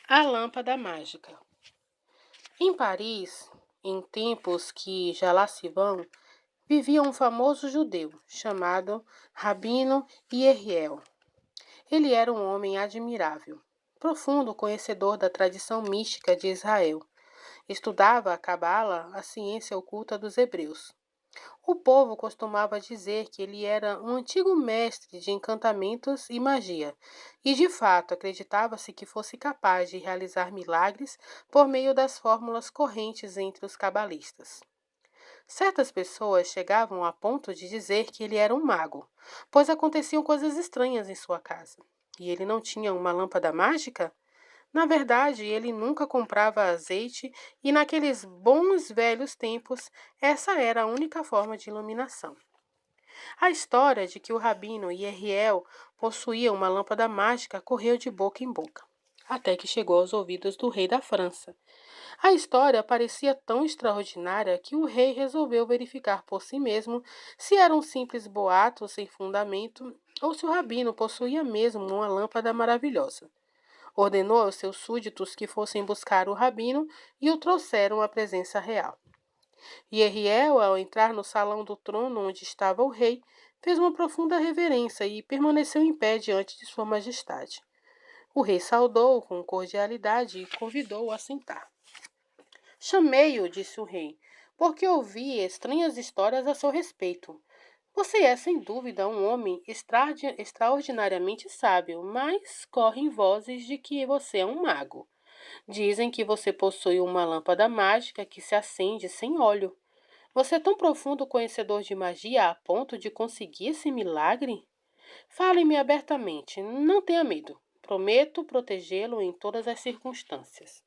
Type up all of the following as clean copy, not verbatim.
A lâmpada mágica. Em Paris, em tempos que já lá se vão, vivia um famoso judeu chamado Rabino Yeriel. Ele era um homem admirável, profundo conhecedor da tradição mística de Israel. Estudava a Cabala, a ciência oculta dos hebreus. O povo costumava dizer que ele era um antigo mestre de encantamentos e magia, e de fato acreditava-se que fosse capaz de realizar milagres por meio das fórmulas correntes entre os cabalistas. Certas pessoas chegavam a ponto de dizer que ele era um mago, pois aconteciam coisas estranhas em sua casa. E ele não tinha uma lâmpada mágica? Na verdade, ele nunca comprava azeite e naqueles bons velhos tempos, essa era a única forma de iluminação. A história de que o rabino Yeriel possuía uma lâmpada mágica correu de boca em boca, até que chegou aos ouvidos do rei da França. A história parecia tão extraordinária que o rei resolveu verificar por si mesmo se eram simples boatos sem fundamento ou se o rabino possuía mesmo uma lâmpada maravilhosa. Ordenou aos seus súditos que fossem buscar o rabino e o trouxeram à presença real. Yeriel, ao entrar no salão do trono onde estava o rei, fez uma profunda reverência e permaneceu em pé diante de sua majestade. O rei saudou-o com cordialidade e convidou-o a sentar. Chamei-o, disse o rei, porque ouvi estranhas histórias a seu respeito. Você é, sem dúvida, um homem extraordinariamente sábio, mas correm vozes de que você é um mago. Dizem que você possui uma lâmpada mágica que se acende sem óleo. Você é tão profundo conhecedor de magia a ponto de conseguir esse milagre? Fale-me abertamente, não tenha medo. Prometo protegê-lo em todas as circunstâncias.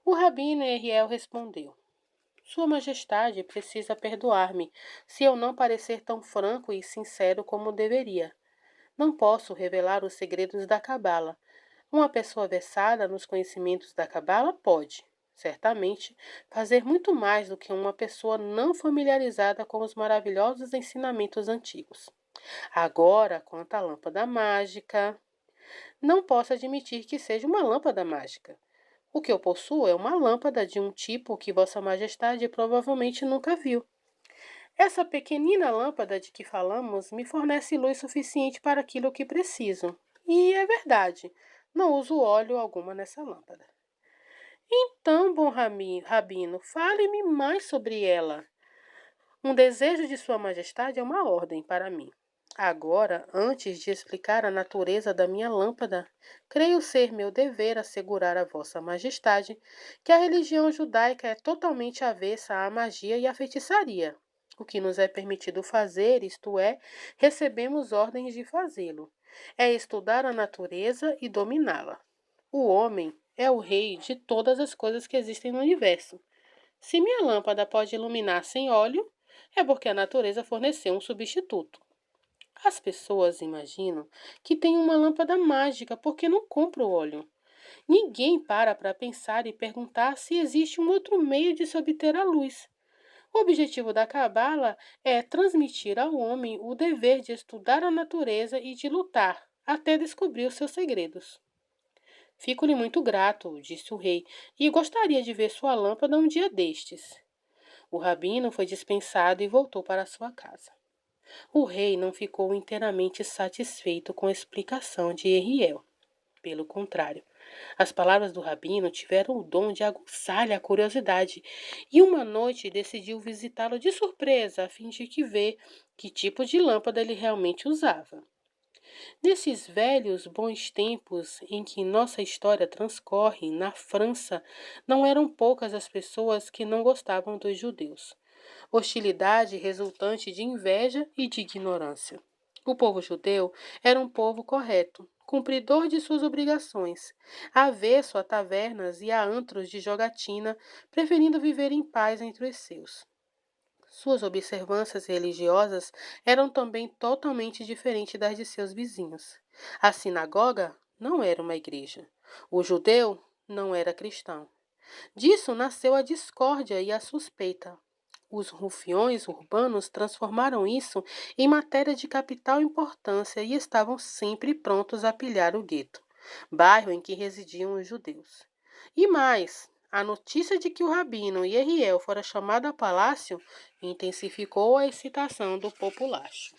O rabino Eriel respondeu: Sua Majestade precisa perdoar-me se eu não parecer tão franco e sincero como deveria. Não posso revelar os segredos da cabala. Uma pessoa versada nos conhecimentos da cabala pode, certamente, fazer muito mais do que uma pessoa não familiarizada com os maravilhosos ensinamentos antigos. Agora, quanto à lâmpada mágica, não posso admitir que seja uma lâmpada mágica. O que eu possuo é uma lâmpada de um tipo que Vossa Majestade provavelmente nunca viu. Essa pequenina lâmpada de que falamos me fornece luz suficiente para aquilo que preciso. E é verdade, não uso óleo alguma nessa lâmpada. Então, bom rabino, fale-me mais sobre ela. Um desejo de Sua Majestade é uma ordem para mim. Agora, antes de explicar a natureza da minha lâmpada, creio ser meu dever assegurar a Vossa Majestade que a religião judaica é totalmente avessa à magia e à feitiçaria. O que nos é permitido fazer, isto é, recebemos ordens de fazê-lo. É estudar a natureza e dominá-la. O homem é o rei de todas as coisas que existem no universo. Se minha lâmpada pode iluminar sem óleo, é porque a natureza forneceu um substituto. As pessoas imaginam que tem uma lâmpada mágica porque não compram óleo. Ninguém para pensar e perguntar se existe um outro meio de se obter a luz. O objetivo da cabala é transmitir ao homem o dever de estudar a natureza e de lutar até descobrir os seus segredos. Fico-lhe muito grato, disse o rei, e gostaria de ver sua lâmpada um dia destes. O rabino foi dispensado e voltou para sua casa. O rei não ficou inteiramente satisfeito com a explicação de Eriel. Pelo contrário, as palavras do rabino tiveram o dom de aguçar-lhe a curiosidade, e uma noite decidiu visitá-lo de surpresa, a fim de ver que tipo de lâmpada ele realmente usava. Nesses velhos bons tempos em que nossa história transcorre, na França, não eram poucas as pessoas que não gostavam dos judeus. Hostilidade resultante de inveja e de ignorância. O povo judeu era um povo correto, cumpridor de suas obrigações, avesso a tavernas e a antros de jogatina, preferindo viver em paz entre os seus. Suas observâncias religiosas eram também totalmente diferentes das de seus vizinhos. A sinagoga não era uma igreja. O judeu não era cristão. Disso nasceu a discórdia e a suspeita. Os rufiões urbanos transformaram isso em matéria de capital importância e estavam sempre prontos a pilhar o gueto. bairro em que residiam os judeus. E mais, a notícia de que o rabino Yeriel fora chamado a palácio intensificou a excitação do populacho.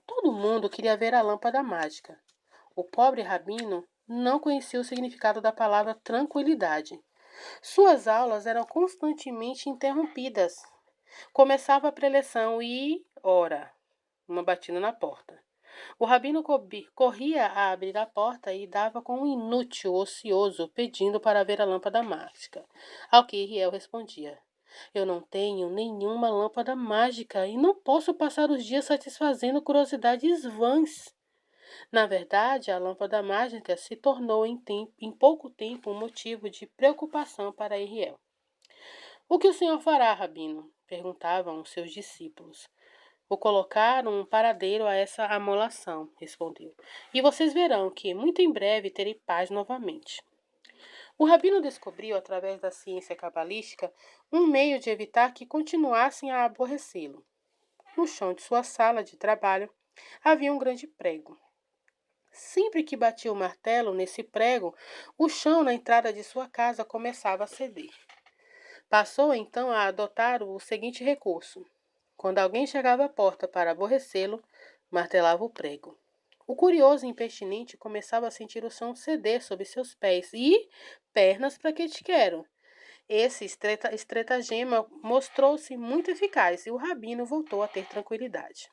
Todo mundo queria ver a lâmpada mágica. O pobre rabino não conhecia o significado da palavra tranquilidade. Suas aulas eram constantemente interrompidas. Começava a preleção e, ora, uma batida na porta. O rabino corria a abrir a porta e dava com um inútil ocioso pedindo para ver a lâmpada mágica. Ao que Riel respondia: eu não tenho nenhuma lâmpada mágica e não posso passar os dias satisfazendo curiosidades vãs. Na verdade, a lâmpada mágica se tornou em pouco tempo um motivo de preocupação para Riel. O que o senhor fará, rabino? Perguntavam os seus discípulos. Vou colocar um paradeiro a essa amolação, respondeu. E vocês verão que muito em breve terei paz novamente. O rabino descobriu, através da ciência cabalística, um meio de evitar que continuassem a aborrecê-lo. No chão de sua sala de trabalho havia um grande prego. Sempre que batia o martelo nesse prego, o chão na entrada de sua casa começava a ceder. Passou então a adotar o seguinte recurso: quando alguém chegava à porta para aborrecê-lo, martelava o prego. O curioso e impertinente começava a sentir o chão ceder sob seus pés. E pernas para que te quero? Esse estratagema mostrou-se muito eficaz e o rabino voltou a ter tranquilidade.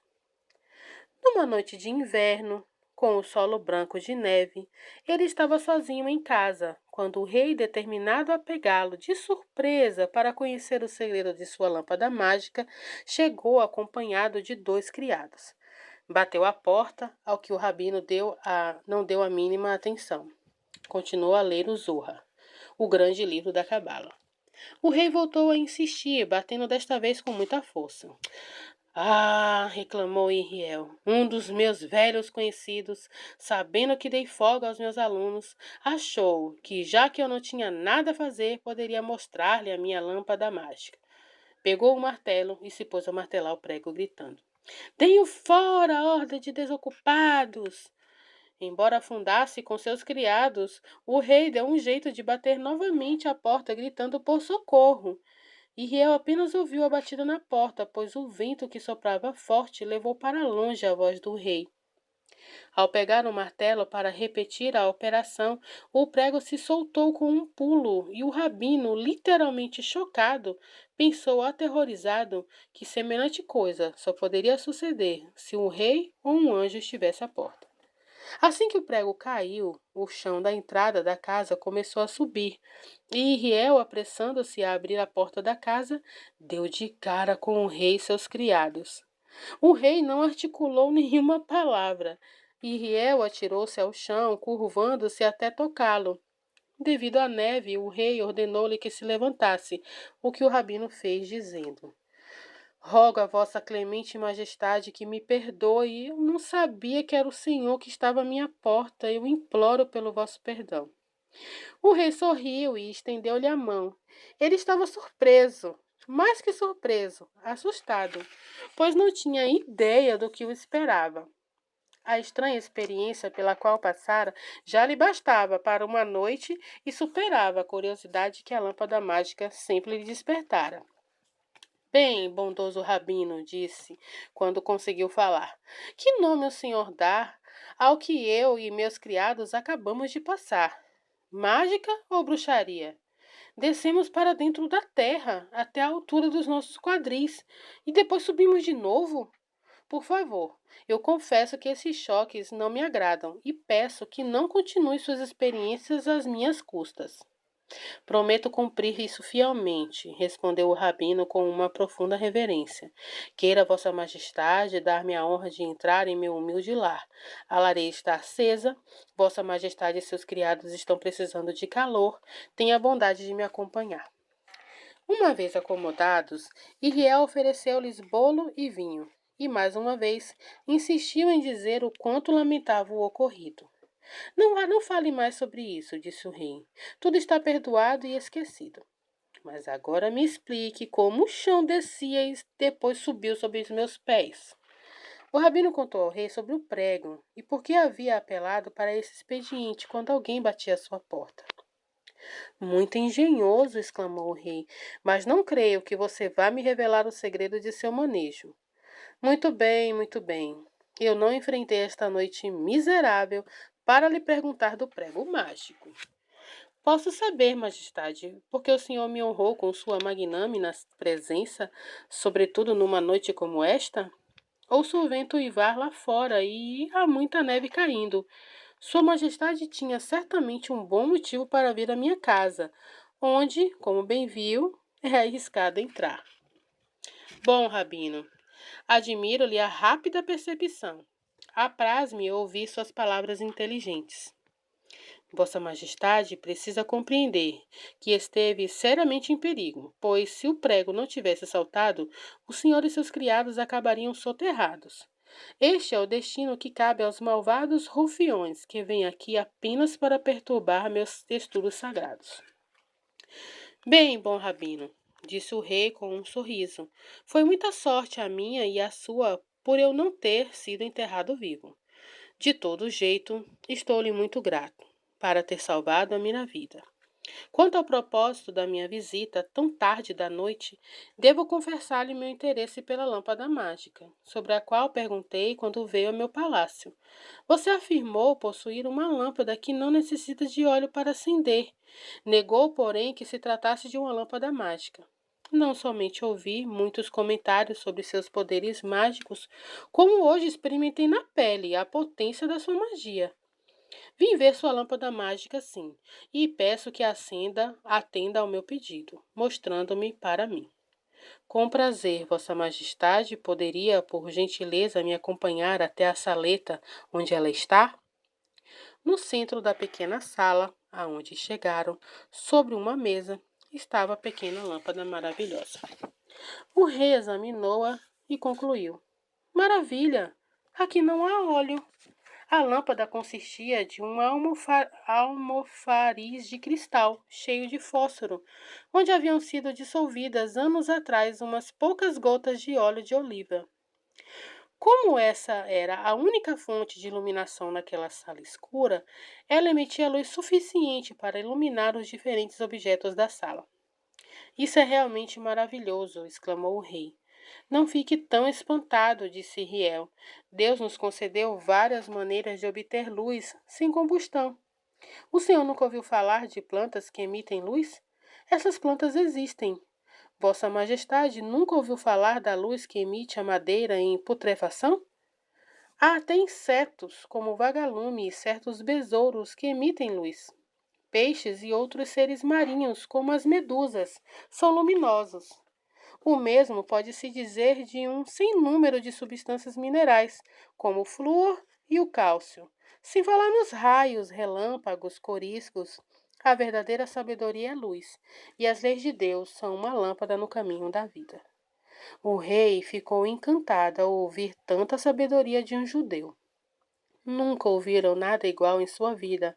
Numa noite de inverno, com o solo branco de neve, ele estava sozinho em casa, quando o rei, determinado a pegá-lo de surpresa para conhecer o segredo de sua lâmpada mágica, chegou acompanhado de 2 criados. Bateu à porta, ao que o rabino não deu a mínima atenção. Continuou a ler o Zohar, o grande livro da Cabala. O rei voltou a insistir, batendo desta vez com muita força. Ah, reclamou Iriel, um dos meus velhos conhecidos, sabendo que dei folga aos meus alunos, achou que, já que eu não tinha nada a fazer, poderia mostrar-lhe a minha lâmpada mágica. Pegou o martelo e se pôs a martelar o prego, gritando: Deem fora, horda de desocupados! Embora afundasse com seus criados, o rei deu um jeito de bater novamente à porta, gritando por socorro. E Riel apenas ouviu a batida na porta, pois o vento que soprava forte levou para longe a voz do rei. Ao pegar o martelo para repetir a operação, o prego se soltou com um pulo e o rabino, literalmente chocado, pensou aterrorizado que semelhante coisa só poderia suceder se um rei ou um anjo estivesse à porta. Assim que o prego caiu, o chão da entrada da casa começou a subir, e Riel, apressando-se a abrir a porta da casa, deu de cara com o rei e seus criados. O rei não articulou nenhuma palavra, e Riel atirou-se ao chão, curvando-se até tocá-lo. Devido à neve, o rei ordenou-lhe que se levantasse, o que o rabino fez, dizendo: Rogo a vossa clemente majestade que me perdoe. Eu não sabia que era o Senhor que estava à minha porta. Eu imploro pelo vosso perdão. O rei sorriu e estendeu-lhe a mão. Ele estava surpreso, mais que surpreso, assustado, pois não tinha ideia do que o esperava. A estranha experiência pela qual passara já lhe bastava para uma noite e superava a curiosidade que a lâmpada mágica sempre lhe despertara. Bem, bondoso rabino, disse, quando conseguiu falar, que nome o senhor dá ao que eu e meus criados acabamos de passar? Mágica ou bruxaria? Descemos para dentro da terra, até a altura dos nossos quadris, e depois subimos de novo? Por favor, eu confesso que esses choques não me agradam e peço que não continue suas experiências às minhas custas. Prometo cumprir isso fielmente, respondeu o rabino com uma profunda reverência. Queira vossa majestade dar-me a honra de entrar em meu humilde lar. A lareira está acesa, vossa majestade e seus criados estão precisando de calor. Tenha a bondade de me acompanhar. Uma vez acomodados, Iriel ofereceu-lhes bolo e vinho, e mais uma vez insistiu em dizer o quanto lamentava o ocorrido. Não fale mais sobre isso, disse o rei. Tudo está perdoado e esquecido. Mas agora me explique como o chão descia e depois subiu sobre os meus pés. O rabino contou ao rei sobre o prego e por que havia apelado para esse expediente quando alguém batia à sua porta. Muito engenhoso, exclamou o rei, mas não creio que você vá me revelar o segredo de seu manejo. Muito bem, muito bem. Eu não enfrentei esta noite miserável para lhe perguntar do prego mágico. Posso saber, majestade, porque o senhor me honrou com sua magnânima presença, sobretudo numa noite como esta? Ouço o vento uivar lá fora e há muita neve caindo. Sua majestade tinha certamente um bom motivo para vir à minha casa, onde, como bem viu, é arriscado entrar. Bom, rabino, admiro-lhe a rápida percepção. Apraz-me ouvir suas palavras inteligentes. Vossa Majestade precisa compreender que esteve seriamente em perigo, pois se o prego não tivesse saltado, o senhor e seus criados acabariam soterrados. Este é o destino que cabe aos malvados rufiões que vêm aqui apenas para perturbar meus estudos sagrados. Bem, bom rabino, disse o rei com um sorriso, foi muita sorte a minha e a sua por eu não ter sido enterrado vivo. De todo jeito, estou-lhe muito grato para ter salvado a minha vida. Quanto ao propósito da minha visita tão tarde da noite, devo confessar-lhe meu interesse pela lâmpada mágica, sobre a qual perguntei quando veio ao meu palácio. Você afirmou possuir uma lâmpada que não necessita de óleo para acender. Negou, porém, que se tratasse de uma lâmpada mágica. Não somente ouvi muitos comentários sobre seus poderes mágicos, como hoje experimentei na pele a potência da sua magia. Vim ver sua lâmpada mágica, sim, e peço que atenda ao meu pedido, mostrando-me para mim. Com prazer, Vossa Majestade poderia, por gentileza, me acompanhar até a saleta onde ela está? No centro da pequena sala, aonde chegaram, sobre uma mesa, estava a pequena lâmpada maravilhosa. O rei examinou-a e concluiu: Maravilha! Aqui não há óleo. A lâmpada consistia de um almofariz de cristal, cheio de fósforo, onde haviam sido dissolvidas anos atrás umas poucas gotas de óleo de oliva. Como essa era a única fonte de iluminação naquela sala escura, ela emitia luz suficiente para iluminar os diferentes objetos da sala. Isso é realmente maravilhoso, exclamou o rei. Não fique tão espantado, disse Riel. Deus nos concedeu várias maneiras de obter luz sem combustão. O senhor nunca ouviu falar de plantas que emitem luz? Essas plantas existem. Vossa Majestade nunca ouviu falar da luz que emite a madeira em putrefação? Há até insetos, como o vagalume e certos besouros, que emitem luz. Peixes e outros seres marinhos, como as medusas, são luminosos. O mesmo pode-se dizer de um sem número de substâncias minerais, como o flúor e o cálcio. Sem falar nos raios, relâmpagos, coriscos. A verdadeira sabedoria é luz, e as leis de Deus são uma lâmpada no caminho da vida. O rei ficou encantado ao ouvir tanta sabedoria de um judeu. Nunca ouviram nada igual em sua vida.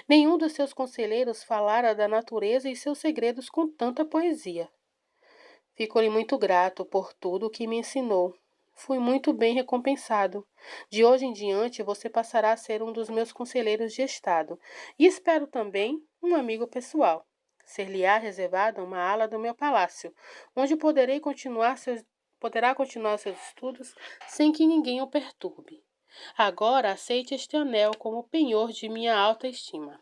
Nenhum dos seus conselheiros falara da natureza e seus segredos com tanta poesia. Fico-lhe muito grato por tudo o que me ensinou. Fui muito bem recompensado. De hoje em diante você passará a ser um dos meus conselheiros de estado e espero também um amigo pessoal. Ser-lhe-á reservada uma ala do meu palácio, onde poderá continuar seus estudos sem que ninguém o perturbe. Agora aceite este anel como penhor de minha alta estima.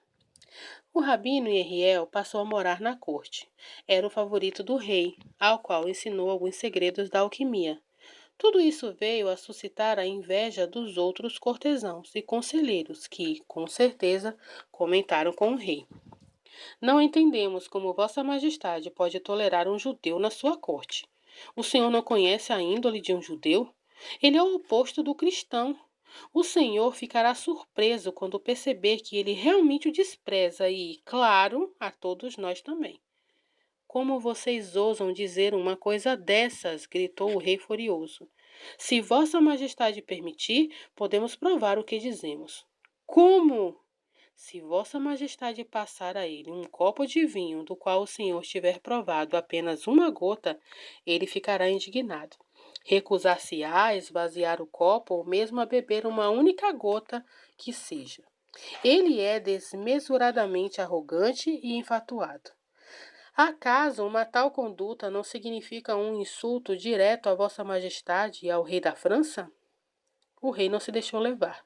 O rabino Yeriel passou a morar na corte. Era o favorito do rei, ao qual ensinou alguns segredos da alquimia. Tudo isso veio a suscitar a inveja dos outros cortesãos e conselheiros que, com certeza, comentaram com o rei. Não entendemos como Vossa Majestade pode tolerar um judeu na sua corte. O senhor não conhece a índole de um judeu? Ele é o oposto do cristão. O senhor ficará surpreso quando perceber que ele realmente o despreza e, claro, a todos nós também. Como vocês ousam dizer uma coisa dessas? Gritou o rei furioso. Se Vossa Majestade permitir, podemos provar o que dizemos. Como? Se Vossa Majestade passar a ele um copo de vinho do qual o senhor tiver provado apenas uma gota, ele ficará indignado. Recusar-se-á a esvaziar o copo ou mesmo a beber uma única gota que seja. Ele é desmesuradamente arrogante e enfatuado. Acaso uma tal conduta não significa um insulto direto a Vossa Majestade e ao rei da França? O rei não se deixou levar.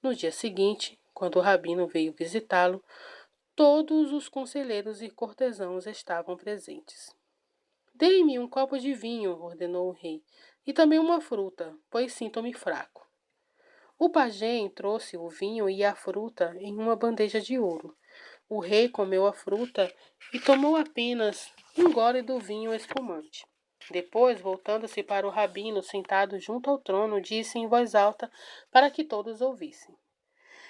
No dia seguinte, quando o rabino veio visitá-lo, todos os conselheiros e cortesãos estavam presentes. Dê-me um copo de vinho, ordenou o rei, e também uma fruta, pois sinto-me fraco. O pajem trouxe o vinho e a fruta em uma bandeja de ouro. O rei comeu a fruta e tomou apenas um gole do vinho espumante. Depois, voltando-se para o rabino sentado junto ao trono, disse em voz alta para que todos ouvissem: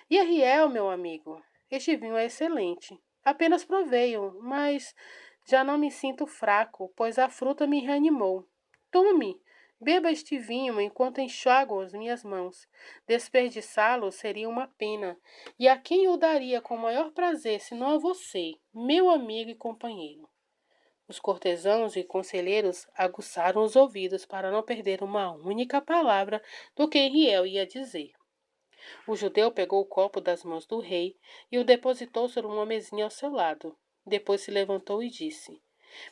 Yeriel, meu amigo, este vinho é excelente. Apenas provei-o, mas já não me sinto fraco, pois a fruta me reanimou. Tome, beba este vinho enquanto enxago as minhas mãos. Desperdiçá-lo seria uma pena, e a quem o daria com maior prazer, senão a você, meu amigo e companheiro? Os cortesãos e conselheiros aguçaram os ouvidos para não perder uma única palavra do que Riel ia dizer. O judeu pegou o copo das mãos do rei e o depositou sobre uma mesinha ao seu lado. Depois se levantou e disse: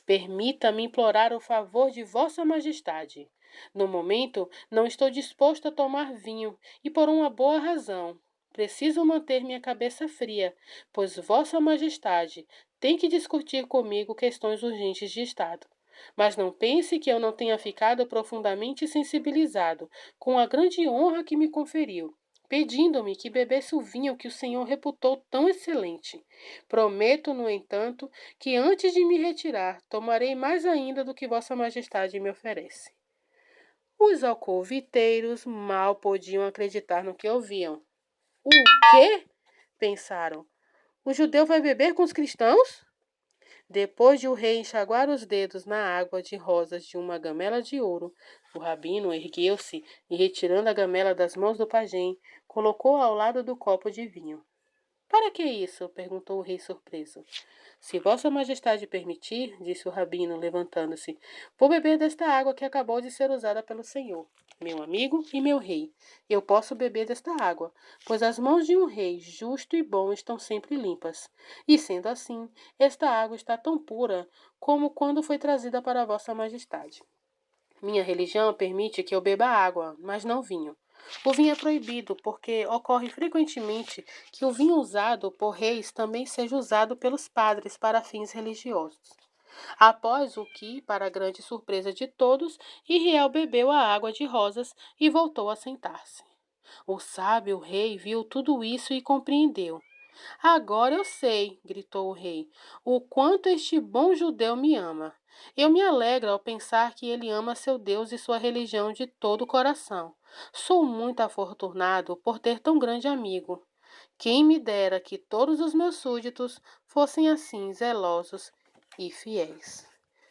Permita-me implorar o favor de Vossa Majestade. No momento, não estou disposto a tomar vinho, e por uma boa razão. Preciso manter minha cabeça fria, pois Vossa Majestade tem que discutir comigo questões urgentes de Estado. Mas não pense que eu não tenha ficado profundamente sensibilizado com a grande honra que me conferiu, pedindo-me que bebesse o vinho que o Senhor reputou tão excelente. Prometo, no entanto, que antes de me retirar, tomarei mais ainda do que Vossa Majestade me oferece. Os alcoviteiros mal podiam acreditar no que ouviam. O quê? Pensaram. O judeu vai beber com os cristãos? Depois de o rei enxaguar os dedos na água de rosas de uma gamela de ouro, o rabino ergueu-se e, retirando a gamela das mãos do pajem, colocou ao lado do copo de vinho. Para que isso? Perguntou o rei surpreso. Se Vossa Majestade permitir, disse o rabino, levantando-se, vou beber desta água que acabou de ser usada pelo Senhor, meu amigo e meu rei. Eu posso beber desta água, pois as mãos de um rei justo e bom estão sempre limpas. E sendo assim, esta água está tão pura como quando foi trazida para Vossa Majestade. Minha religião permite que eu beba água, mas não vinho. O vinho é proibido porque ocorre frequentemente que o vinho usado por reis também seja usado pelos padres para fins religiosos. Após o que, para grande surpresa de todos, Iriel bebeu a água de rosas e voltou a sentar-se. O sábio rei viu tudo isso e compreendeu. Agora eu sei, gritou o rei, o quanto este bom judeu me ama. Eu me alegro ao pensar que ele ama seu Deus e sua religião de todo o coração. Sou muito afortunado por ter tão grande amigo. Quem me dera que todos os meus súditos fossem assim zelosos e fiéis.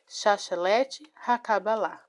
Chachelet Hakabalá.